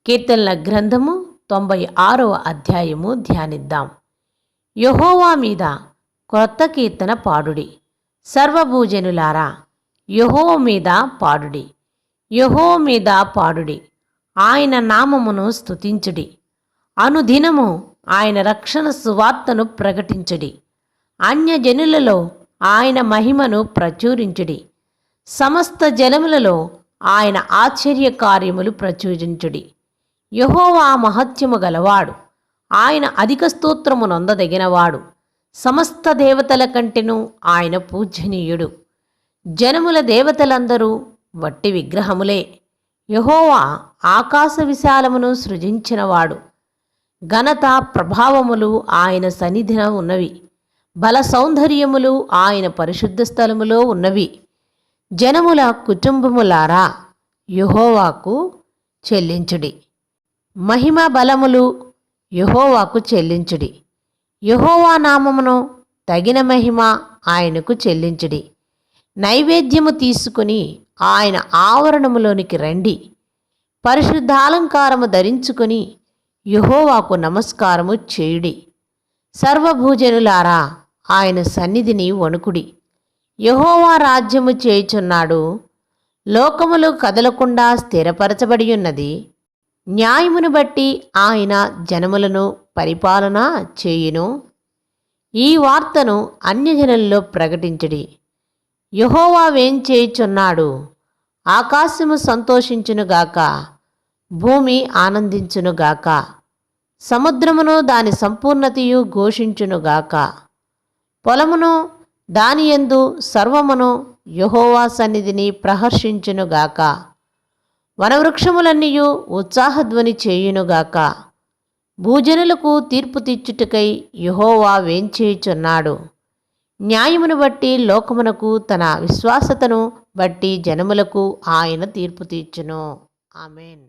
కీర్తనల గ్రంథము 96వ అధ్యాయము ధ్యానిద్దాం. యెహోవా మీద క్రొత్త కీర్తన పాడుడి. సర్వభూజనులారా, యెహోవా మీద పాడుడి. యెహోవా మీద పాడుడి. ఆయన నామమును స్తుతించుడి. అనుదినము ఆయన రక్షణ సువార్తను ప్రకటించుడి. అన్యజనులలో ఆయన మహిమను ప్రచురించుడి. సమస్త జనములలో ఆయన ఆశ్చర్య కార్యములు ప్రచురించుడి. యెహోవా మహత్యము గలవాడు, ఆయన అధిక స్తోత్రము నొందదగినవాడు. సమస్త దేవతల కంటెను ఆయన పూజనీయుడు. జనముల దేవతలందరూ వట్టి విగ్రహములే. యెహోవా ఆకాశ విశాలమును సృజించినవాడు. ఘనత ప్రభావములు ఆయన సన్నిధిన ఉన్నవి. బల సౌందర్యములు ఆయన పరిశుద్ధ స్థలములో ఉన్నవి. జనముల కుటుంబములారా, యెహోవాకు చెల్లించుడి. మహిమ బలములు యెహోవాకు చెల్లించుడి. యెహోవా నామమును తగిన మహిమ ఆయనకు చెల్లించుడి. నైవేద్యము తీసుకుని ఆయన ఆవరణములోనికి రండి. పరిశుద్ధాలంకారము ధరించుకుని యెహోవాకు నమస్కారము చేయుడి. సర్వభూజనులారా, ఆయన సన్నిధిని వణుకుడి. యెహోవా రాజ్యము చేయుచున్నాడు. లోకములు కదలకుండా స్థిరపరచబడి ఉన్నది. న్యాయమును బట్టి ఆయన జనములను పరిపాలన చేయును. ఈ వార్తను అన్యజనుల్లో ప్రకటించుడి. యెహోవా వేంచేయుచున్నాడు. ఆకాశము సంతోషించునుగాక, భూమి ఆనందించునుగాక, సముద్రమును దాని సంపూర్ణతయు ఘోషించునుగాక. పొలమును దానియందు సర్వమును యెహోవా సన్నిధిని ప్రహర్షించునుగాక. వనవృక్షములన్నీయు ఉత్సాహధ్వని చేయునుగాక. భూజనులకు తీర్పు తీర్చుటకై యెహోవా వేంచేయుచున్నాడు. న్యాయమును బట్టి లోకమునకు, తన విశ్వాసతను బట్టి జనములకు ఆయన తీర్పు తీర్చును. ఆమేన్.